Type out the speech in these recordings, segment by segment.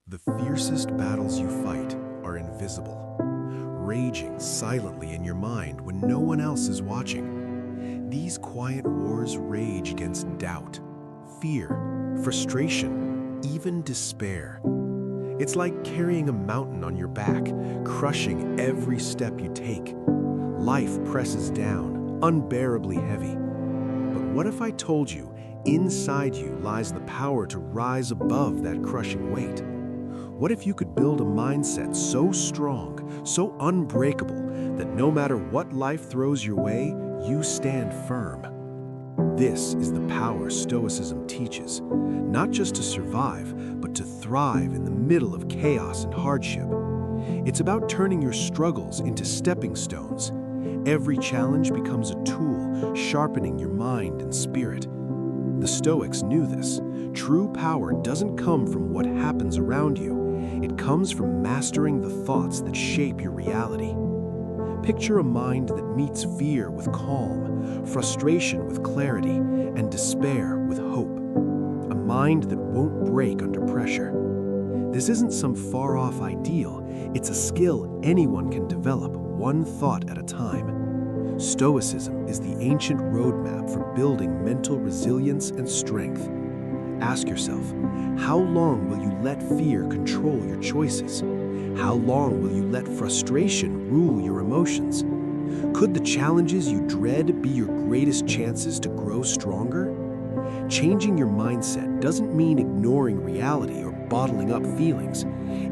The fiercest battles you fight are invisible, raging silently in your mind when no one else is watching. These quiet wars rage against doubt, fear, frustration, even despair. It's like carrying a mountain on your back, crushing every step you take. Life presses down, unbearably heavy. But what if I told you, inside you lies the power to rise above that crushing weight? What if you could build a mindset so strong, so unbreakable, that no matter what life throws your way, you stand firm? This is the power Stoicism teaches, not just to survive, but to thrive in the middle of chaos and hardship. It's about turning your struggles into stepping stones. Every challenge becomes a tool, sharpening your mind and spirit. The Stoics knew this. True power doesn't come from what happens around you. It comes from mastering the thoughts that shape your reality. Picture a mind that meets fear with calm, frustration with clarity, and despair with hope. A mind that won't break under pressure. This isn't some far-off ideal. It's a skill anyone can develop, one thought at a time. Stoicism is the ancient roadmap for building mental resilience and strength. Ask yourself, how long will you let fear control your choices? How long will you let frustration rule your emotions? Could the challenges you dread be your greatest chances to grow stronger? Changing your mindset doesn't mean ignoring reality or bottling up feelings.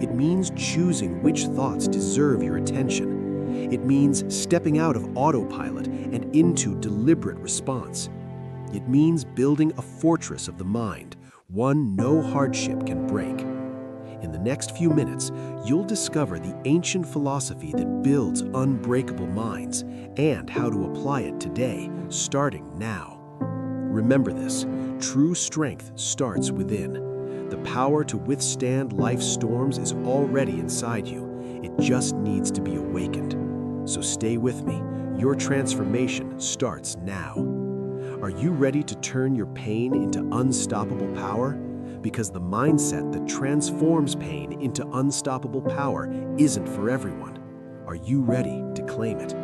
It means choosing which thoughts deserve your attention. It means stepping out of autopilot and into deliberate response. It means building a fortress of the mind, one no hardship can break. In the next few minutes, you'll discover the ancient philosophy that builds unbreakable minds and how to apply it today, starting now. Remember this, true strength starts within. The power to withstand life's storms is already inside you. It just needs to be awakened. So stay with me. Your transformation starts now. Are you ready to turn your pain into unstoppable power? Because the mindset that transforms pain into unstoppable power isn't for everyone. Are you ready to claim it?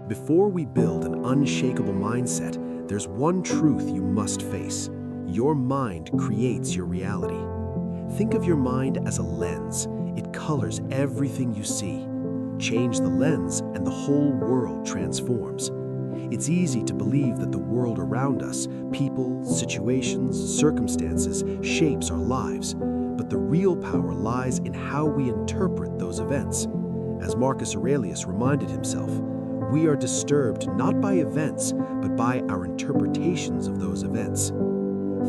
Before we build an unshakable mindset, there's one truth you must face. Your mind creates your reality. Think of your mind as a lens. It colors everything you see. Change the lens and the whole world transforms. It's easy to believe that the world around us, people, situations, circumstances, shapes our lives. But the real power lies in how we interpret those events. As Marcus Aurelius reminded himself, we are disturbed not by events, but by our interpretations of those events.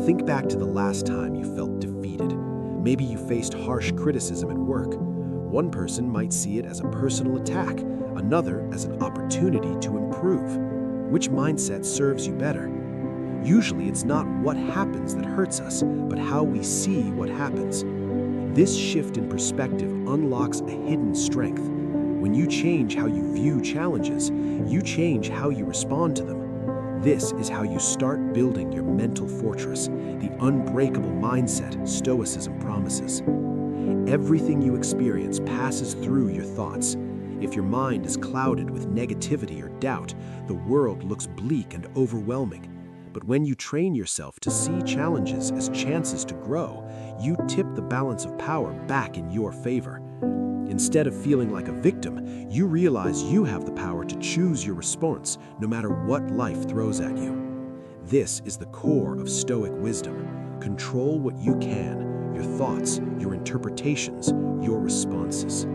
Think back to the last time you felt defeated. Maybe you faced harsh criticism at work. One person might see it as a personal attack, another as an opportunity to improve. Which mindset serves you better? Usually it's not what happens that hurts us, but how we see what happens. This shift in perspective unlocks a hidden strength. When you change how you view challenges, you change how you respond to them. This is how you start building your mental fortress, the unbreakable mindset Stoicism promises. Everything you experience passes through your thoughts. If your mind is clouded with negativity or doubt, the world looks bleak and overwhelming. But when you train yourself to see challenges as chances to grow, you tip the balance of power back in your favor. Instead of feeling like a victim, you realize you have the power to choose your response, no matter what life throws at you. This is the core of Stoic wisdom. Control what you can, your thoughts, your interpretations, your responses.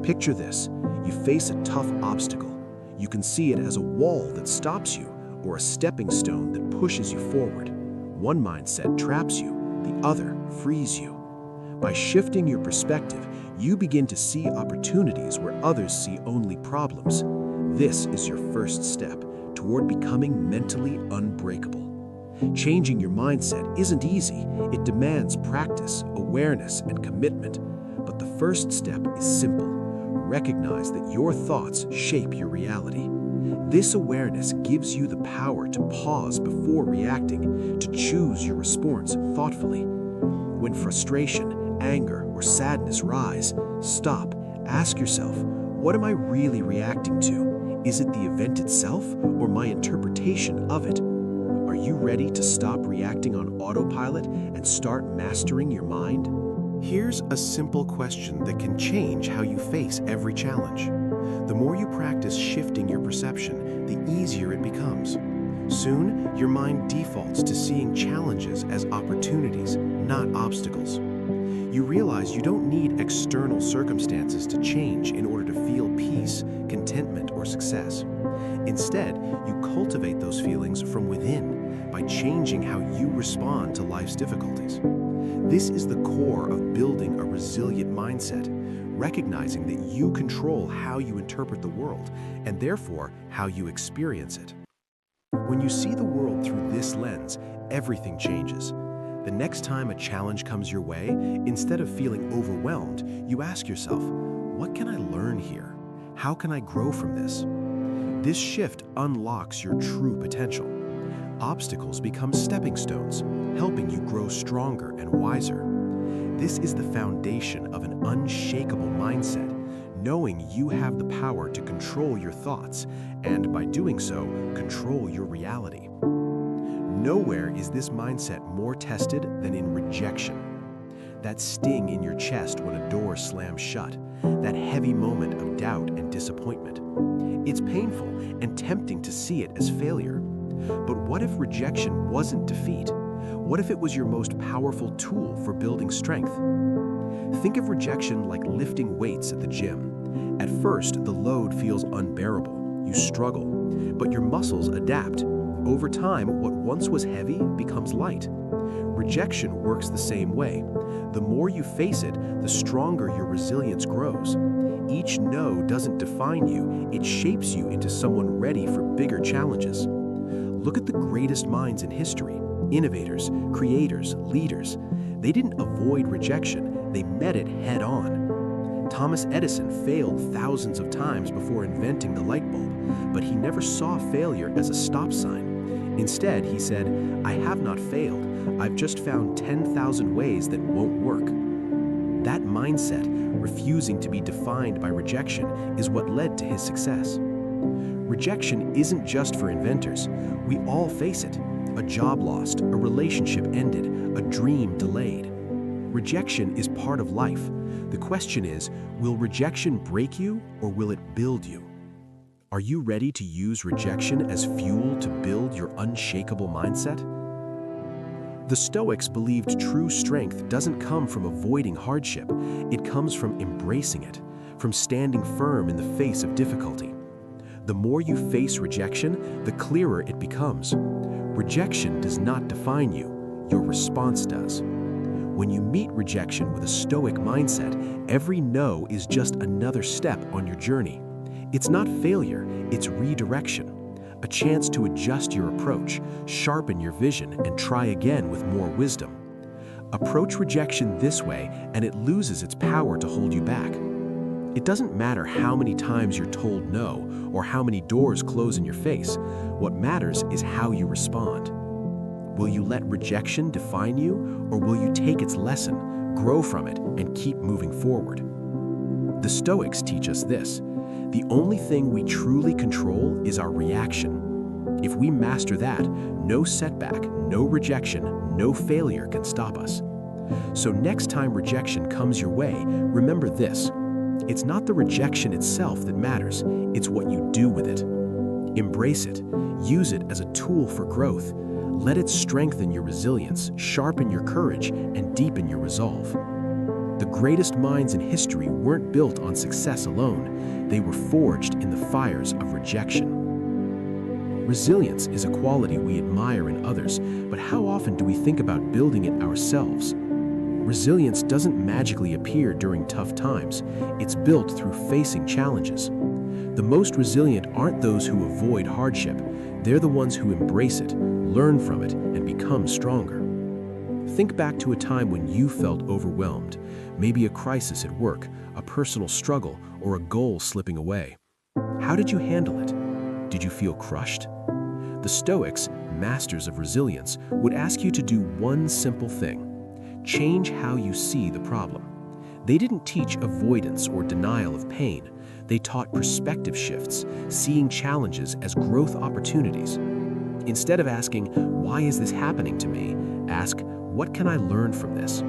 Picture this. You face a tough obstacle. You can see it as a wall that stops you or a stepping stone that pushes you forward. One mindset traps you, the other frees you. By shifting your perspective, you begin to see opportunities where others see only problems. This is your first step toward becoming mentally unbreakable. Changing your mindset isn't easy. It demands practice, awareness, and commitment. But the first step is simple. Recognize that your thoughts shape your reality. This awareness gives you the power to pause before reacting, to choose your response thoughtfully. When frustration, anger, or sadness rise, stop. Ask yourself, what am I really reacting to? Is it the event itself or my interpretation of it? Are you ready to stop reacting on autopilot and start mastering your mind? Here's a simple question that can change how you face every challenge. The more you practice shifting your perception, the easier it becomes. Soon, your mind defaults to seeing challenges as opportunities, not obstacles. You realize you don't need external circumstances to change in order to feel peace, contentment, or success. Instead, you cultivate those feelings from within by changing how you respond to life's difficulties. This is the core of building a resilient mindset, recognizing that you control how you interpret the world and therefore how you experience it. When you see the world through this lens, everything changes. The next time a challenge comes your way, instead of feeling overwhelmed, you ask yourself, what can I learn here? How can I grow from this? This shift unlocks your true potential. Obstacles become stepping stones, helping you grow stronger and wiser. This is the foundation of an unshakable mindset, knowing you have the power to control your thoughts, and by doing so, control your reality. Nowhere is this mindset more tested than in rejection. That sting in your chest when a door slams shut, that heavy moment of doubt and disappointment. It's painful and tempting to see it as failure. But what if rejection wasn't defeat? What if it was your most powerful tool for building strength? Think of rejection like lifting weights at the gym. At first, the load feels unbearable. You struggle, but your muscles adapt. Over time, what once was heavy becomes light. Rejection works the same way. The more you face it, the stronger your resilience grows. Each no doesn't define you, it shapes you into someone ready for bigger challenges. Look at the greatest minds in history, innovators, creators, leaders. They didn't avoid rejection, they met it head on. Thomas Edison failed thousands of times before inventing the light bulb, but he never saw failure as a stop sign. Instead, he said, "I have not failed, I've just found 10,000 ways that won't work." That mindset, refusing to be defined by rejection, is what led to his success. Rejection isn't just for inventors. We all face it. A job lost, a relationship ended, a dream delayed. Rejection is part of life. The question is, will rejection break you or will it build you? Are you ready to use rejection as fuel to build your unshakable mindset? The Stoics believed true strength doesn't come from avoiding hardship. It comes from embracing it, from standing firm in the face of difficulty. The more you face rejection, the clearer it becomes. Rejection does not define you, your response does. When you meet rejection with a Stoic mindset, every no is just another step on your journey. It's not failure, it's redirection. A chance to adjust your approach, sharpen your vision, and try again with more wisdom. Approach rejection this way, and it loses its power to hold you back. It doesn't matter how many times you're told no, or how many doors close in your face. What matters is how you respond. Will you let rejection define you, or will you take its lesson, grow from it, and keep moving forward? The Stoics teach us this: the only thing we truly control is our reaction. If we master that, no setback, no rejection, no failure can stop us. So next time rejection comes your way, remember this: it's not the rejection itself that matters, it's what you do with it. Embrace it, use it as a tool for growth. Let it strengthen your resilience, sharpen your courage, and deepen your resolve. The greatest minds in history weren't built on success alone, they were forged in the fires of rejection. Resilience is a quality we admire in others, but how often do we think about building it ourselves? Resilience doesn't magically appear during tough times, it's built through facing challenges. The most resilient aren't those who avoid hardship, they're the ones who embrace it, learn from it, and become stronger. Think back to a time when you felt overwhelmed, maybe a crisis at work, a personal struggle, or a goal slipping away. How did you handle it? Did you feel crushed? The Stoics, masters of resilience, would ask you to do one simple thing: change how you see the problem. They didn't teach avoidance or denial of pain. They taught perspective shifts, seeing challenges as growth opportunities. Instead of asking, "Why is this happening to me?" ask, "What can I learn from this?"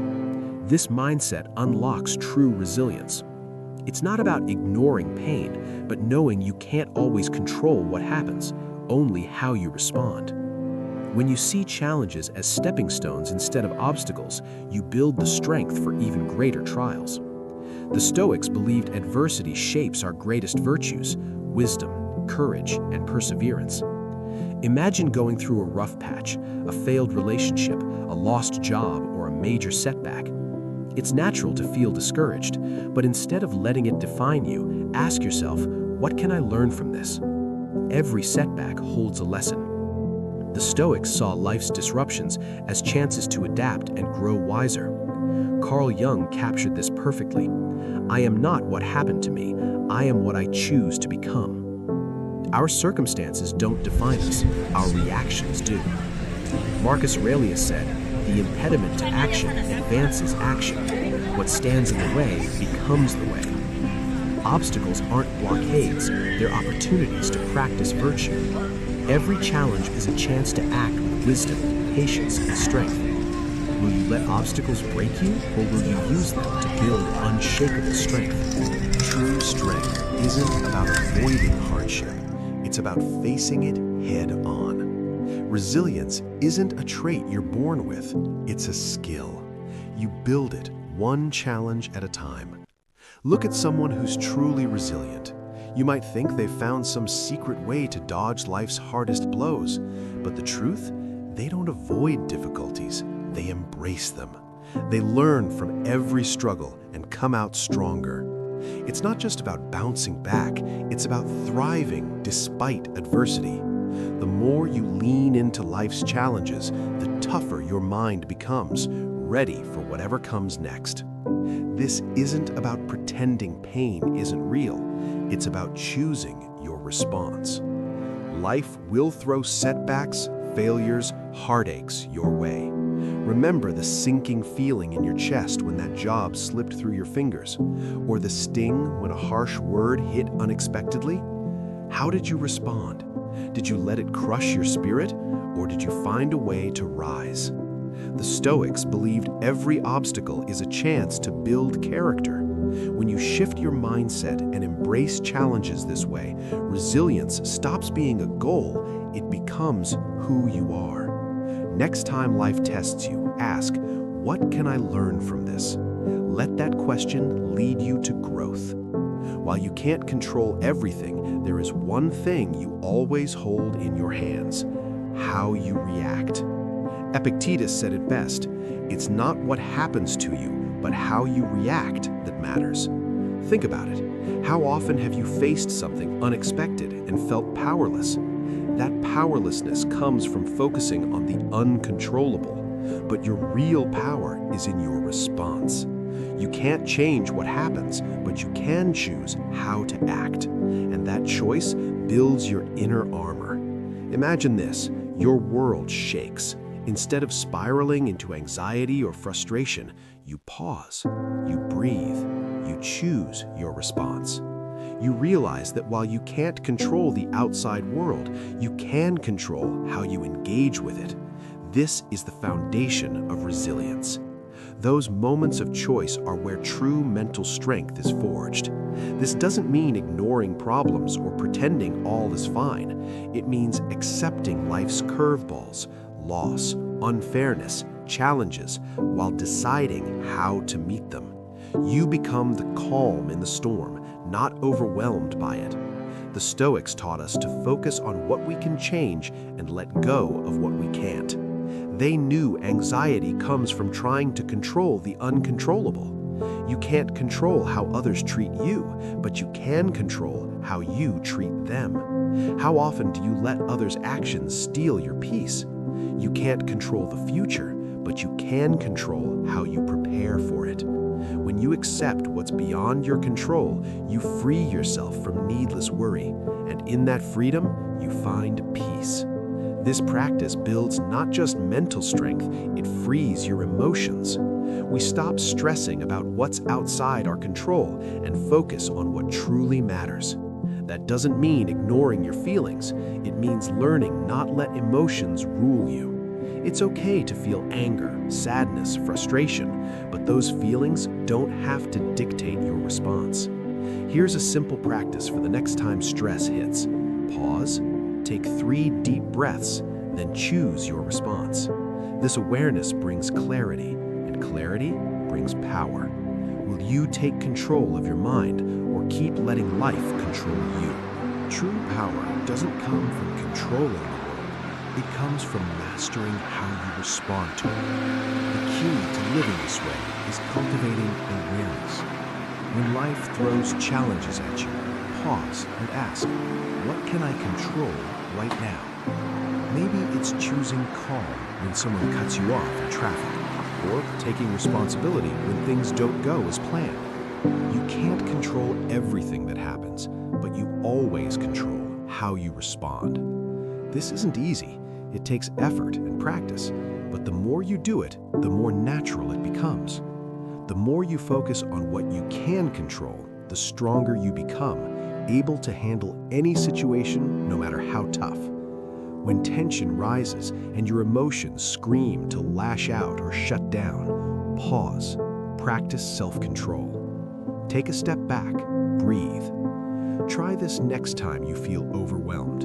This mindset unlocks true resilience. It's not about ignoring pain, but knowing you can't always control what happens, only how you respond. When you see challenges as stepping stones instead of obstacles, you build the strength for even greater trials. The Stoics believed adversity shapes our greatest virtues: wisdom, courage, and perseverance. Imagine going through a rough patch, a failed relationship, a lost job, or a major setback. It's natural to feel discouraged, but instead of letting it define you, ask yourself, "What can I learn from this?" Every setback holds a lesson. The Stoics saw life's disruptions as chances to adapt and grow wiser. Carl Jung captured this perfectly. "I am not what happened to me, I am what I choose to become." Our circumstances don't define us, our reactions do. Marcus Aurelius said, "The impediment to action advances action. What stands in the way becomes the way." Obstacles aren't blockades, they're opportunities to practice virtue. Every challenge is a chance to act with wisdom, patience, and strength. Will you let obstacles break you, or will you use them to build unshakable strength? True strength isn't about avoiding hardship. It's about facing it head on. Resilience isn't a trait you're born with, it's a skill. You build it one challenge at a time. Look at someone who's truly resilient. You might think they've found some secret way to dodge life's hardest blows, but the truth, they don't avoid difficulties, they embrace them. They learn from every struggle and come out stronger. It's not just about bouncing back, it's about thriving despite adversity. The more you lean into life's challenges, the tougher your mind becomes, ready for whatever comes next. This isn't about pretending pain isn't real, it's about choosing your response. Life will throw setbacks, failures, heartaches your way. Remember the sinking feeling in your chest when that job slipped through your fingers, or the sting when a harsh word hit unexpectedly? How did you respond? Did you let it crush your spirit, or did you find a way to rise? The Stoics believed every obstacle is a chance to build character. When you shift your mindset and embrace challenges this way, resilience stops being a goal, it becomes who you are. Next time life tests you, ask, "What can I learn from this?" Let that question lead you to growth. While you can't control everything, there is one thing you always hold in your hands: how you react. Epictetus said it best, "It's not what happens to you, but how you react that matters." Think about it. How often have you faced something unexpected and felt powerless? That powerlessness comes from focusing on the uncontrollable, but your real power is in your response. You can't change what happens, but you can choose how to act, and that choice builds your inner armor. Imagine this, your world shakes. Instead of spiraling into anxiety or frustration, you pause, you breathe, you choose your response. You realize that while you can't control the outside world, you can control how you engage with it. This is the foundation of resilience. Those moments of choice are where true mental strength is forged. This doesn't mean ignoring problems or pretending all is fine. It means accepting life's curveballs, loss, unfairness, challenges, while deciding how to meet them. You become the calm in the storm, not overwhelmed by it. The Stoics taught us to focus on what we can change and let go of what we can't. They knew anxiety comes from trying to control the uncontrollable. You can't control how others treat you, but you can control how you treat them. How often do you let others' actions steal your peace? You can't control the future, but you can control how you prepare for it. When you accept what's beyond your control, you free yourself from needless worry, and in that freedom, you find peace. This practice builds not just mental strength, it frees your emotions. We stop stressing about what's outside our control and focus on what truly matters. That doesn't mean ignoring your feelings. It means learning not let emotions rule you. It's okay to feel anger, sadness, frustration, but those feelings don't have to dictate your response. Here's a simple practice for the next time stress hits. Pause, take 3 deep breaths, then choose your response. This awareness brings clarity, and clarity brings power. Will you take control of your mind or keep letting life control you? True power doesn't come from controlling the world. It comes from mastering how you respond to it. The key to living this way is cultivating awareness. When life throws challenges at you, pause and ask, what can I control right now? Maybe it's choosing calm when someone cuts you off in traffic, or taking responsibility when things don't go as planned. You can't control everything that happens, but you always control how you respond. This isn't easy. It takes effort and practice, but the more you do it, the more natural it becomes. The more you focus on what you can control, the stronger you become, able to handle any situation, no matter how tough. When tension rises and your emotions scream to lash out or shut down, pause, practice self-control. Take a step back, breathe. Try this next time you feel overwhelmed.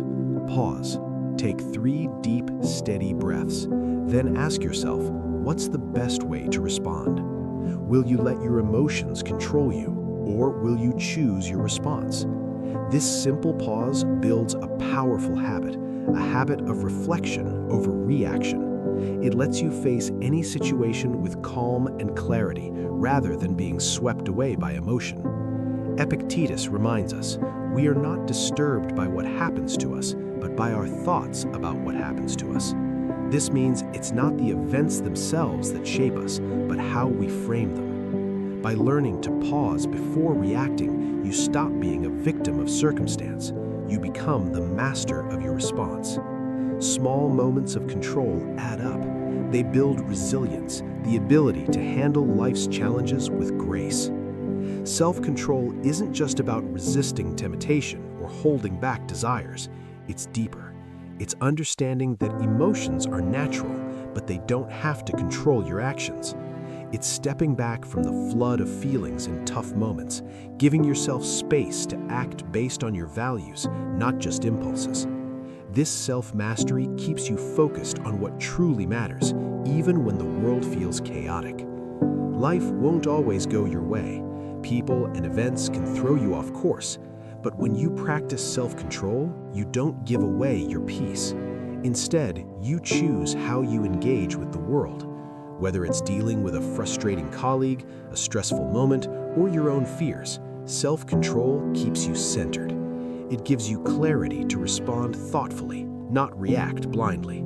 Pause, take 3 deep, steady breaths, then ask yourself, what's the best way to respond? Will you let your emotions control you, or will you choose your response? This simple pause builds a powerful habit, a habit of reflection over reaction. It lets you face any situation with calm and clarity rather than being swept away by emotion. Epictetus reminds us, we are not disturbed by what happens to us, but by our thoughts about what happens to us. This means it's not the events themselves that shape us, but how we frame them. By learning to pause before reacting, you stop being a victim of circumstance. You become the master of your response. Small moments of control add up. They build resilience, the ability to handle life's challenges with grace. Self-control isn't just about resisting temptation or holding back desires. It's deeper. It's understanding that emotions are natural, but they don't have to control your actions. It's stepping back from the flood of feelings in tough moments, giving yourself space to act based on your values, not just impulses. This self-mastery keeps you focused on what truly matters, even when the world feels chaotic. Life won't always go your way. People and events can throw you off course, but when you practice self-control, you don't give away your peace. Instead, you choose how you engage with the world. Whether it's dealing with a frustrating colleague, a stressful moment, or your own fears, self-control keeps you centered. It gives you clarity to respond thoughtfully, not react blindly.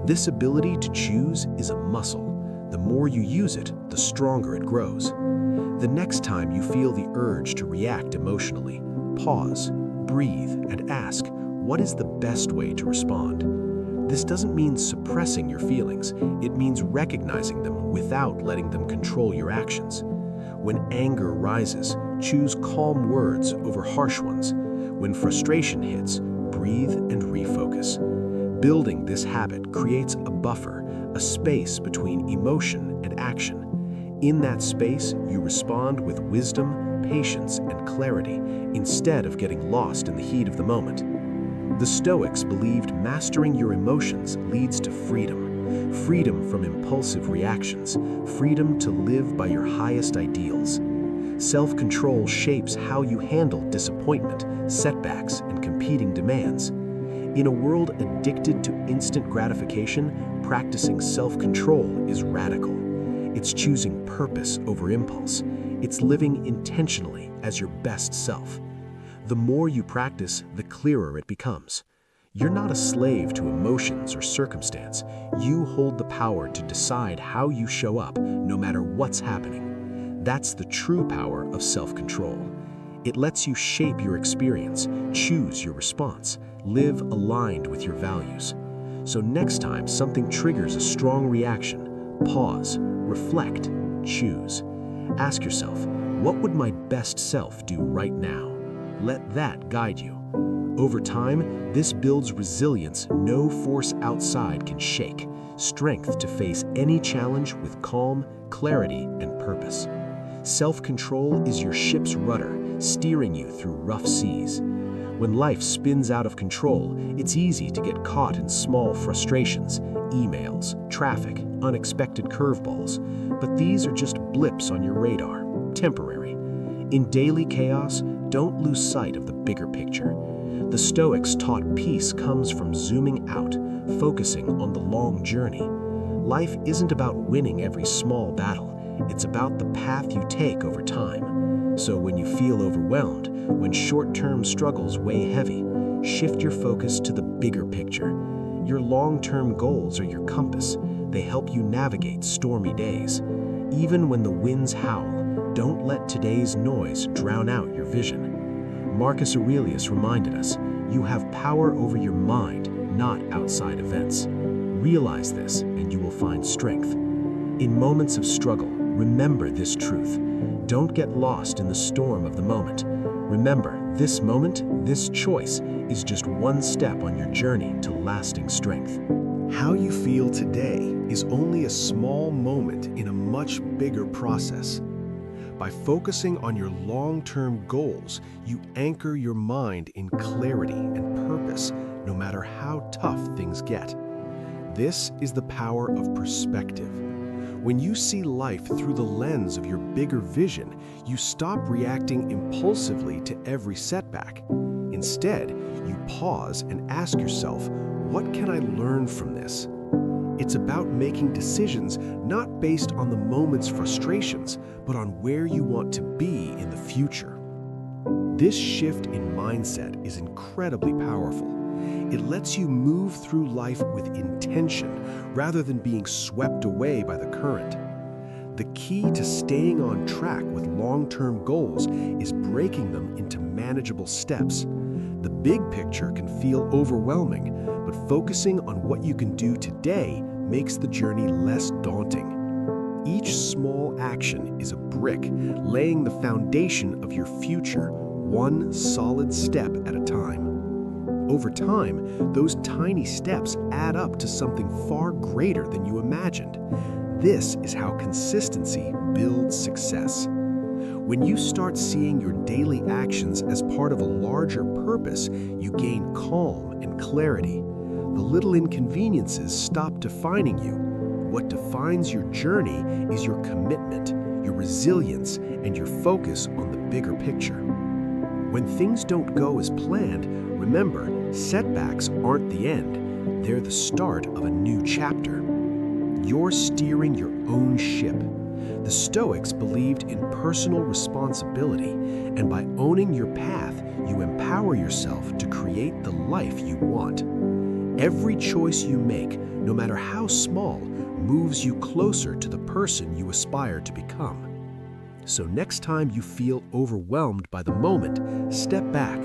This ability to choose is a muscle. The more you use it, the stronger it grows. The next time you feel the urge to react emotionally, pause, breathe, and ask, what is the best way to respond? This doesn't mean suppressing your feelings. It means recognizing them without letting them control your actions. When anger rises, choose calm words over harsh ones. When frustration hits, breathe and refocus. Building this habit creates a buffer, a space between emotion and action. In that space, you respond with wisdom, patience, and clarity instead of getting lost in the heat of the moment. The Stoics believed mastering your emotions leads to freedom. Freedom from impulsive reactions, freedom to live by your highest ideals. Self-control shapes how you handle disappointment, setbacks, and competing demands. In a world addicted to instant gratification, practicing self-control is radical. It's choosing purpose over impulse. It's living intentionally as your best self. The more you practice, the clearer it becomes. You're not a slave to emotions or circumstance. You hold the power to decide how you show up, no matter what's happening. That's the true power of self-control. It lets you shape your experience, choose your response, live aligned with your values. So next time something triggers a strong reaction, pause, reflect, choose. Ask yourself, what would my best self do right now? Let that guide you. Over time, this builds resilience no force outside can shake, strength to face any challenge with calm, clarity, and purpose. Self-control is your ship's rudder, steering you through rough seas. When life spins out of control, it's easy to get caught in small frustrations, emails, traffic, unexpected curveballs. But these are just blips on your radar, temporary. In daily chaos, don't lose sight of the bigger picture. The Stoics taught peace comes from zooming out, focusing on the long journey. Life isn't about winning every small battle. It's about the path you take over time. So when you feel overwhelmed, when short-term struggles weigh heavy, shift your focus to the bigger picture. Your long-term goals are your compass. They help you navigate stormy days. Even when the winds howl, don't let today's noise drown out your vision. Marcus Aurelius reminded us, you have power over your mind, not outside events. Realize this, and you will find strength. In moments of struggle, remember this truth. Don't get lost in the storm of the moment. Remember, this moment, this choice, is just one step on your journey to lasting strength. How you feel today is only a small moment in a much bigger process. By focusing on your long-term goals, you anchor your mind in clarity and purpose, no matter how tough things get. This is the power of perspective. When you see life through the lens of your bigger vision, you stop reacting impulsively to every setback. Instead, you pause and ask yourself, what can I learn from this? It's about making decisions not based on the moment's frustrations, but on where you want to be in the future. This shift in mindset is incredibly powerful. It lets you move through life with intention rather than being swept away by the current. The key to staying on track with long-term goals is breaking them into manageable steps. The big picture can feel overwhelming, but focusing on what you can do today makes the journey less daunting. Each small action is a brick, laying the foundation of your future, one solid step at a time. Over time, those tiny steps add up to something far greater than you imagined. This is how consistency builds success. When you start seeing your daily actions as part of a larger purpose, you gain calm and clarity. The little inconveniences stop defining you. What defines your journey is your commitment, your resilience, and your focus on the bigger picture. When things don't go as planned, remember, setbacks aren't the end. They're the start of a new chapter. You're steering your own ship. The Stoics believed in personal responsibility, and by owning your path, you empower yourself to create the life you want. Every choice you make, no matter how small, moves you closer to the person you aspire to become. So next time you feel overwhelmed by the moment, step back.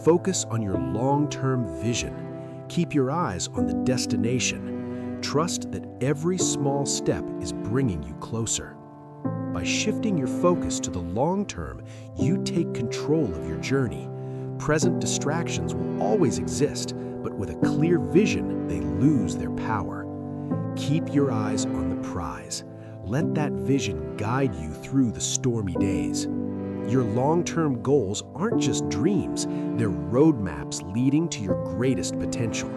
Focus on your long-term vision. Keep your eyes on the destination. Trust that every small step is bringing you closer. By shifting your focus to the long term, you take control of your journey. Present distractions will always exist, but with a clear vision, they lose their power. Keep your eyes on the prize. Let that vision guide you through the stormy days. Your long-term goals aren't just dreams, they're roadmaps leading to your greatest potential.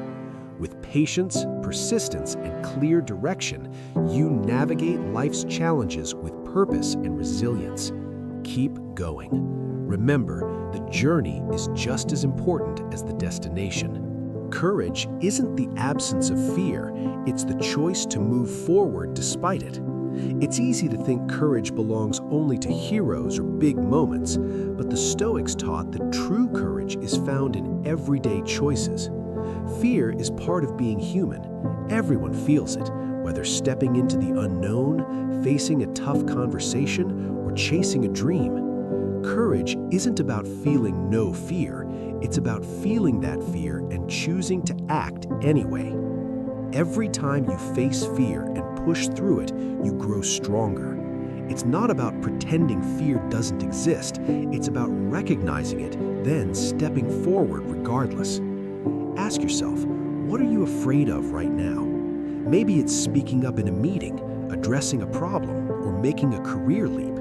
With patience, persistence, and clear direction, you navigate life's challenges with purpose and resilience. Keep going. Remember, the journey is just as important as the destination. Courage isn't the absence of fear, it's the choice to move forward despite it. It's easy to think courage belongs only to heroes or big moments, but the Stoics taught that true courage is found in everyday choices. Fear is part of being human. Everyone feels it, whether stepping into the unknown, facing a tough conversation, or chasing a dream. Courage isn't about feeling no fear, it's about feeling that fear and choosing to act anyway. Every time you face fear and push through it, you grow stronger. It's not about pretending fear doesn't exist. It's about recognizing it, then stepping forward regardless. Ask yourself, what are you afraid of right now? Maybe it's speaking up in a meeting, addressing a problem, or making a career leap.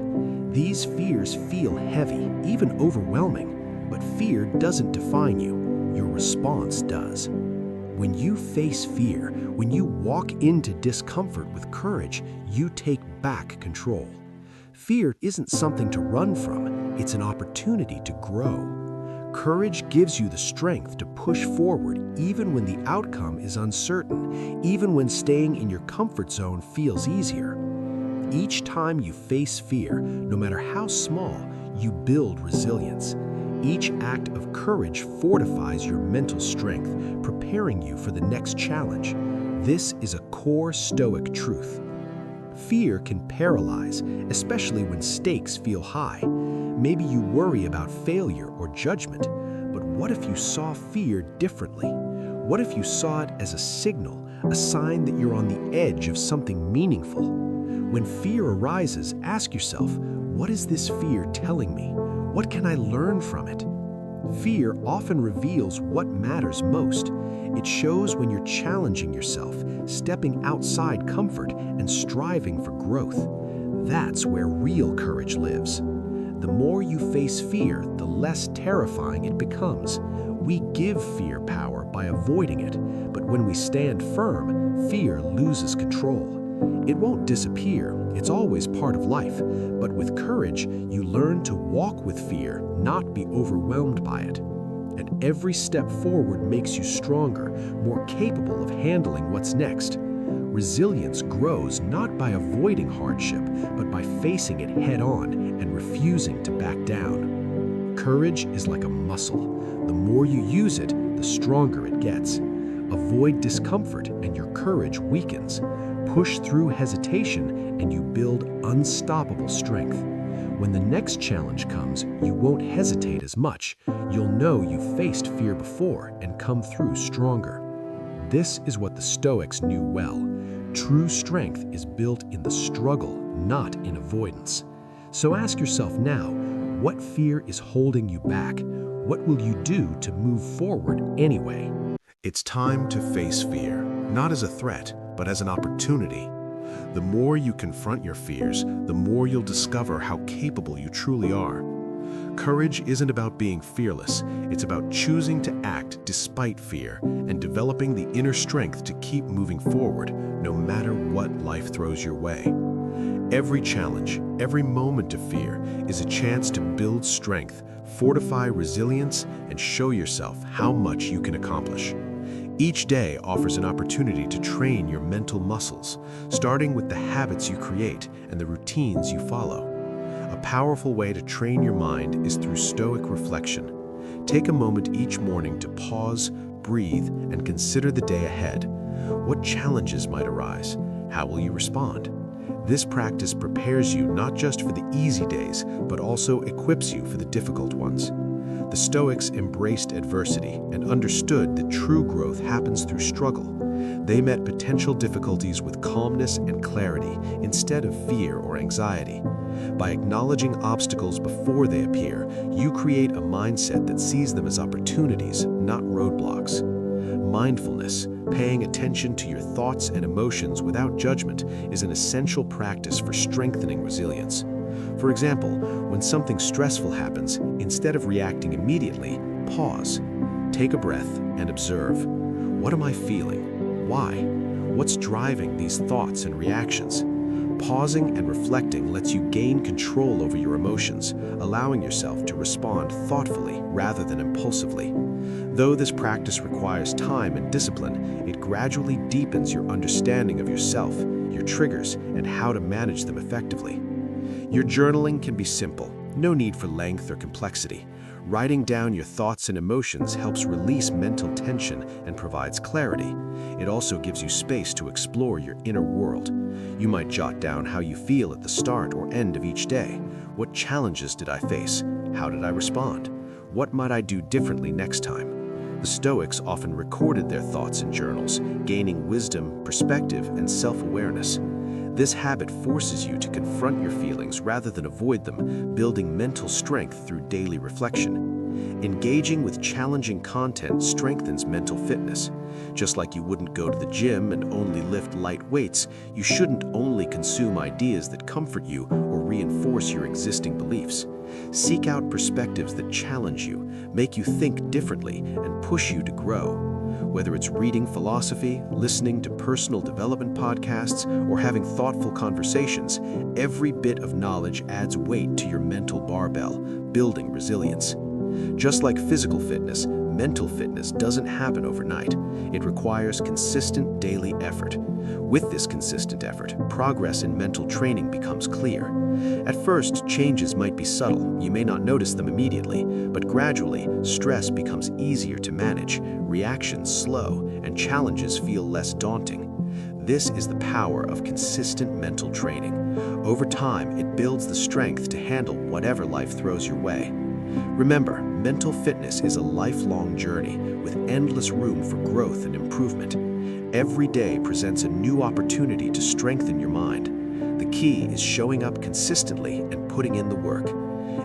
These fears feel heavy, even overwhelming, but fear doesn't define you. Your response does. When you face fear, when you walk into discomfort with courage, you take back control. Fear isn't something to run from, it's an opportunity to grow. Courage gives you the strength to push forward even when the outcome is uncertain, even when staying in your comfort zone feels easier. Each time you face fear, no matter how small, you build resilience. Each act of courage fortifies your mental strength, preparing you for the next challenge. This is a core Stoic truth. Fear can paralyze, especially when stakes feel high. Maybe you worry about failure or judgment, but what if you saw fear differently? What if you saw it as a signal, a sign that you're on the edge of something meaningful? When fear arises, ask yourself, what is this fear telling me? What can I learn from it? Fear often reveals what matters most. It shows when you're challenging yourself, stepping outside comfort, and striving for growth. That's where real courage lives. The more you face fear, the less terrifying it becomes. We give fear power by avoiding it, but when we stand firm, fear loses control. It won't disappear, it's always part of life, but with courage, you learn to walk with fear, not be overwhelmed by it. And every step forward makes you stronger, more capable of handling what's next. Resilience grows not by avoiding hardship, but by facing it head-on and refusing to back down. Courage is like a muscle. The more you use it, the stronger it gets. Avoid discomfort and your courage weakens. Push through hesitation and you build unstoppable strength. When the next challenge comes, you won't hesitate as much. You'll know you've faced fear before and come through stronger. This is what the Stoics knew well. True strength is built in the struggle, not in avoidance. So ask yourself now, what fear is holding you back? What will you do to move forward anyway? It's time to face fear, not as a threat, but as an opportunity. The more you confront your fears, the more you'll discover how capable you truly are. Courage isn't about being fearless, it's about choosing to act despite fear and developing the inner strength to keep moving forward, no matter what life throws your way. Every challenge, every moment of fear is a chance to build strength, fortify resilience, and show yourself how much you can accomplish. Each day offers an opportunity to train your mental muscles, starting with the habits you create and the routines you follow. A powerful way to train your mind is through Stoic reflection. Take a moment each morning to pause, breathe, and consider the day ahead. What challenges might arise? How will you respond? This practice prepares you not just for the easy days, but also equips you for the difficult ones. The Stoics embraced adversity and understood that true growth happens through struggle. They met potential difficulties with calmness and clarity instead of fear or anxiety. By acknowledging obstacles before they appear, you create a mindset that sees them as opportunities, not roadblocks. Mindfulness, paying attention to your thoughts and emotions without judgment, is an essential practice for strengthening resilience. For example, when something stressful happens, instead of reacting immediately, pause. Take a breath and observe. What am I feeling? Why? What's driving these thoughts and reactions? Pausing and reflecting lets you gain control over your emotions, allowing yourself to respond thoughtfully rather than impulsively. Though this practice requires time and discipline, it gradually deepens your understanding of yourself, your triggers, and how to manage them effectively. Your journaling can be simple, no need for length or complexity. Writing down your thoughts and emotions helps release mental tension and provides clarity. It also gives you space to explore your inner world. You might jot down how you feel at the start or end of each day. What challenges did I face? How did I respond? What might I do differently next time? The Stoics often recorded their thoughts in journals, gaining wisdom, perspective, and self-awareness. This habit forces you to confront your feelings rather than avoid them, building mental strength through daily reflection. Engaging with challenging content strengthens mental fitness. Just like you wouldn't go to the gym and only lift light weights, you shouldn't only consume ideas that comfort you or reinforce your existing beliefs. Seek out perspectives that challenge you, make you think differently, and push you to grow. Whether it's reading philosophy, listening to personal development podcasts, or having thoughtful conversations, every bit of knowledge adds weight to your mental barbell, building resilience. Just like physical fitness, mental fitness doesn't happen overnight. It requires consistent daily effort. With this consistent effort, progress in mental training becomes clear. At first, changes might be subtle. You may not notice them immediately, but gradually, stress becomes easier to manage, reactions slow, and challenges feel less daunting. This is the power of consistent mental training. Over time, it builds the strength to handle whatever life throws your way. Remember, mental fitness is a lifelong journey with endless room for growth and improvement. Every day presents a new opportunity to strengthen your mind. The key is showing up consistently and putting in the work.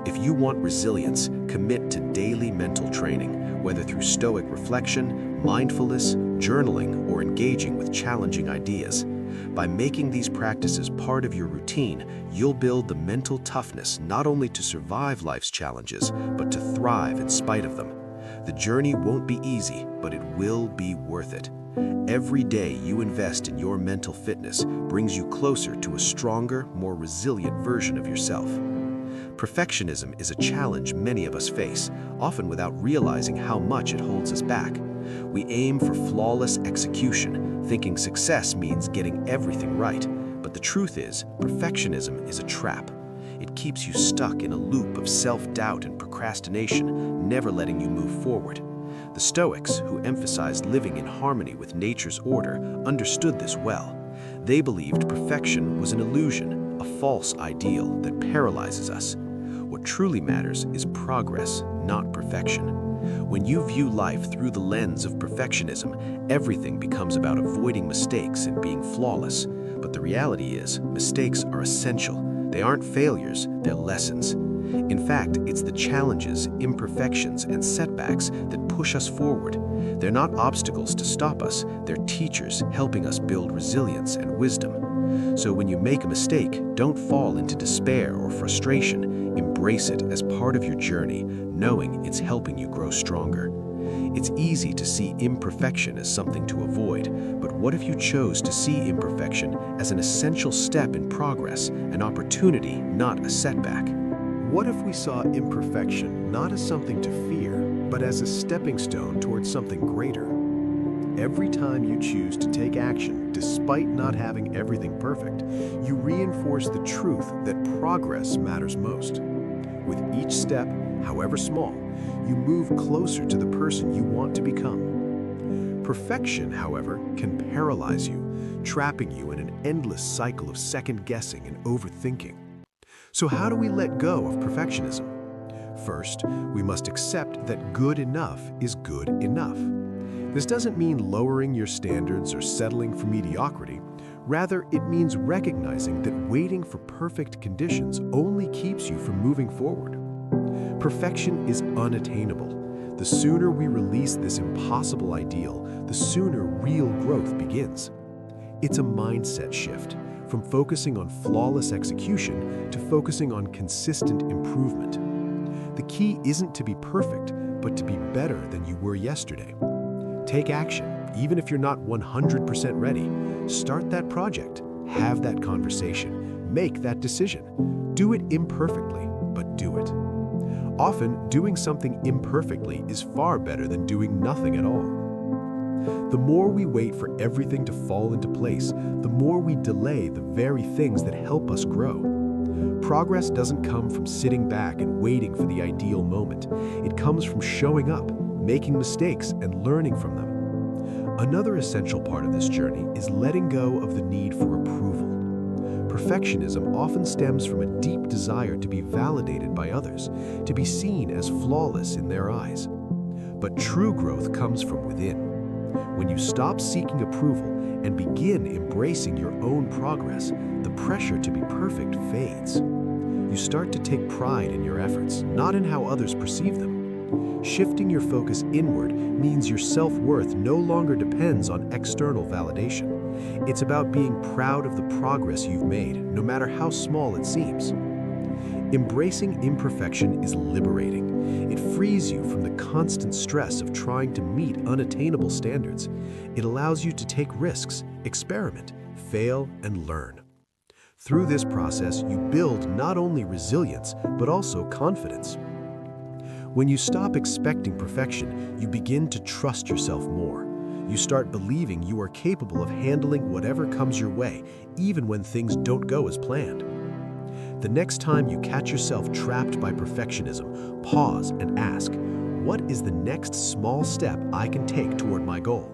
If you want resilience, commit to daily mental training, whether through Stoic reflection, mindfulness, journaling, or engaging with challenging ideas. By making these practices part of your routine, you'll build the mental toughness not only to survive life's challenges, but to thrive in spite of them. The journey won't be easy, but it will be worth it. Every day you invest in your mental fitness brings you closer to a stronger, more resilient version of yourself. Perfectionism is a challenge many of us face, often without realizing how much it holds us back. We aim for flawless execution, thinking success means getting everything right. But the truth is, perfectionism is a trap. It keeps you stuck in a loop of self-doubt and procrastination, never letting you move forward. The Stoics, who emphasized living in harmony with nature's order, understood this well. They believed perfection was an illusion, a false ideal that paralyzes us. What truly matters is progress, not perfection. When you view life through the lens of perfectionism, everything becomes about avoiding mistakes and being flawless. But the reality is, mistakes are essential. They aren't failures, they're lessons. In fact, it's the challenges, imperfections, and setbacks that push us forward. They're not obstacles to stop us, they're teachers helping us build resilience and wisdom. So when you make a mistake, don't fall into despair or frustration. Embrace it as part of your journey, knowing it's helping you grow stronger. It's easy to see imperfection as something to avoid, but what if you chose to see imperfection as an essential step in progress, an opportunity, not a setback? What if we saw imperfection not as something to fear, but as a stepping stone towards something greater? Every time you choose to take action, despite not having everything perfect, you reinforce the truth that progress matters most. With each step, however small, you move closer to the person you want to become. Perfection, however, can paralyze you, trapping you in an endless cycle of second-guessing and overthinking. So how do we let go of perfectionism? First, we must accept that good enough is good enough. This doesn't mean lowering your standards or settling for mediocrity. Rather, it means recognizing that waiting for perfect conditions only keeps you from moving forward. Perfection is unattainable. The sooner we release this impossible ideal, the sooner real growth begins. It's a mindset shift, from focusing on flawless execution to focusing on consistent improvement. The key isn't to be perfect, but to be better than you were yesterday. Take action, even if you're not 100% ready. Start that project, have that conversation, make that decision. Do it imperfectly, but do it. Often, doing something imperfectly is far better than doing nothing at all. The more we wait for everything to fall into place, the more we delay the very things that help us grow. Progress doesn't come from sitting back and waiting for the ideal moment. It comes from showing up, making mistakes, and learning from them. Another essential part of this journey is letting go of the need for approval. Perfectionism often stems from a deep desire to be validated by others, to be seen as flawless in their eyes. But true growth comes from within. When you stop seeking approval and begin embracing your own progress, the pressure to be perfect fades. You start to take pride in your efforts, not in how others perceive them. Shifting your focus inward means your self-worth no longer depends on external validation. It's about being proud of the progress you've made, no matter how small it seems. Embracing imperfection is liberating. It frees you from the constant stress of trying to meet unattainable standards. It allows you to take risks, experiment, fail, and learn. Through this process, you build not only resilience, but also confidence. When you stop expecting perfection, you begin to trust yourself more. You start believing you are capable of handling whatever comes your way, even when things don't go as planned. The next time you catch yourself trapped by perfectionism, pause and ask, what is the next small step I can take toward my goal?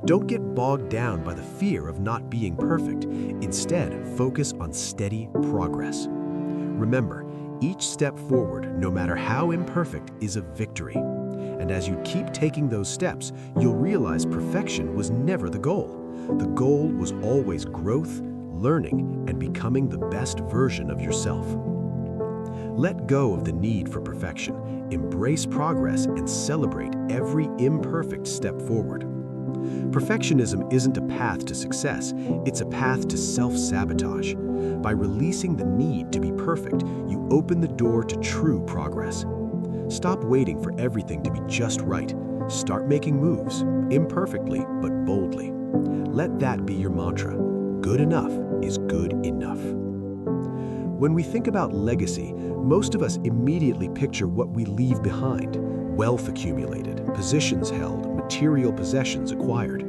Don't get bogged down by the fear of not being perfect. Instead, focus on steady progress. Remember, each step forward, no matter how imperfect, is a victory. And as you keep taking those steps, you'll realize perfection was never the goal. The goal was always growth, learning, and becoming the best version of yourself. Let go of the need for perfection, embrace progress, and celebrate every imperfect step forward. Perfectionism isn't a path to success, it's a path to self-sabotage. By releasing the need to be perfect, you open the door to true progress. Stop waiting for everything to be just right. Start making moves, imperfectly but boldly. Let that be your mantra. Good enough is good enough. When we think about legacy, most of us immediately picture what we leave behind: wealth accumulated, positions held, material possessions acquired.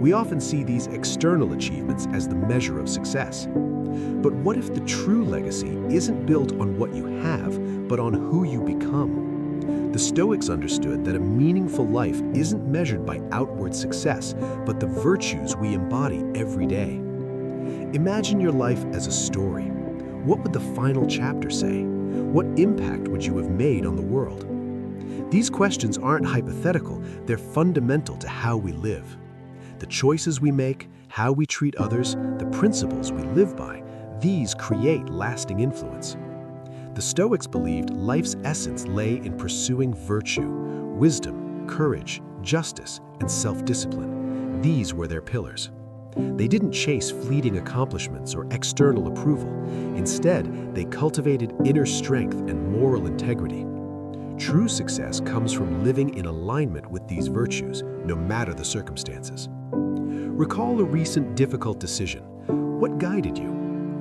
We often see these external achievements as the measure of success. But what if the true legacy isn't built on what you have, but on who you become? The Stoics understood that a meaningful life isn't measured by outward success, but the virtues we embody every day. Imagine your life as a story. What would the final chapter say? What impact would you have made on the world? These questions aren't hypothetical, they're fundamental to how we live. The choices we make, how we treat others, the principles we live by, these create lasting influence. The Stoics believed life's essence lay in pursuing virtue, wisdom, courage, justice, and self-discipline. These were their pillars. They didn't chase fleeting accomplishments or external approval. Instead, they cultivated inner strength and moral integrity. True success comes from living in alignment with these virtues, no matter the circumstances. Recall a recent difficult decision. What guided you?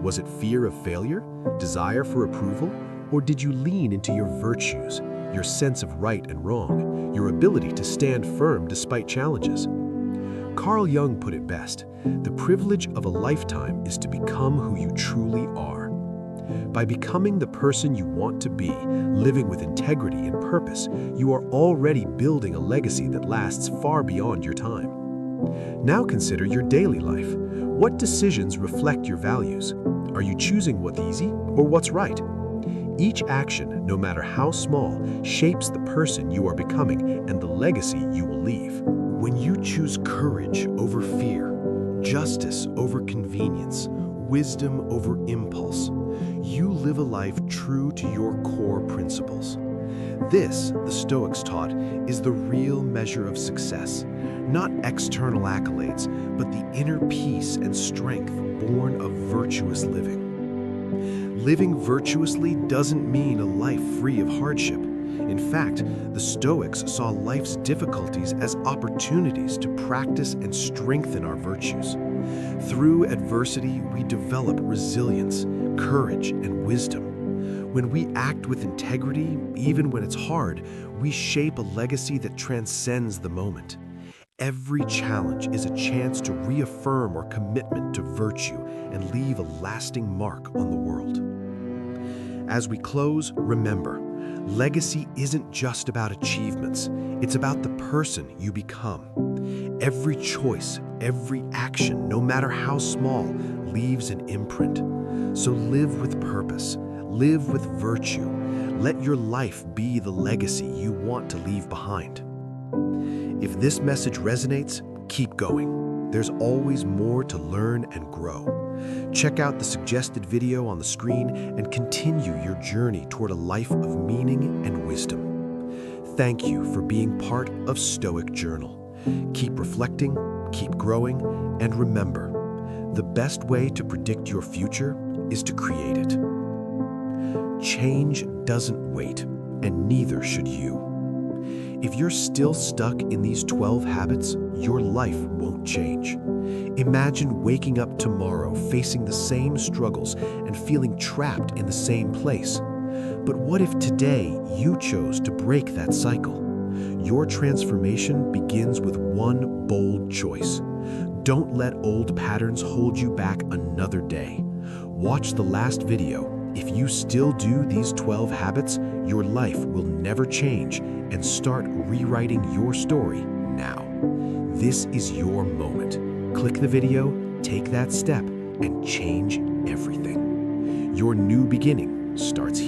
Was it fear of failure, desire for approval, or did you lean into your virtues, your sense of right and wrong, your ability to stand firm despite challenges? Carl Jung put it best, the privilege of a lifetime is to become who you truly are. By becoming the person you want to be, living with integrity and purpose, you are already building a legacy that lasts far beyond your time. Now consider your daily life. What decisions reflect your values? Are you choosing what's easy or what's right? Each action, no matter how small, shapes the person you are becoming and the legacy you will leave. When you choose courage over fear, justice over convenience, wisdom over impulse, you live a life true to your core principles. This, the Stoics taught, is the real measure of success, not external accolades, but the inner peace and strength born of virtuous living. Living virtuously doesn't mean a life free of hardship. In fact, the Stoics saw life's difficulties as opportunities to practice and strengthen our virtues. Through adversity, we develop resilience, courage, and wisdom. When we act with integrity, even when it's hard, we shape a legacy that transcends the moment. Every challenge is a chance to reaffirm our commitment to virtue and leave a lasting mark on the world. As we close, remember, legacy isn't just about achievements, it's about the person you become. Every choice, every action, no matter how small, leaves an imprint. So live with purpose, live with virtue. Let your life be the legacy you want to leave behind. If this message resonates, keep going. there's always more to learn and grow. Check out the suggested video on the screen and continue your journey toward a life of meaning and wisdom. Thank you for being part of Stoic Journal. Keep reflecting, keep growing, and remember, the best way to predict your future is to create it. Change doesn't wait, and neither should you. If you're still stuck in these 12 habits, your life won't change. Imagine waking up tomorrow facing the same struggles and feeling trapped in the same place. But what if today you chose to break that cycle? Your transformation begins with one bold choice. Don't let old patterns hold you back another day. Watch the last video. If you still do these 12 habits, your life will never change, and start rewriting your story now. This is your moment. Click the video, take that step, and change everything. Your new beginning starts here.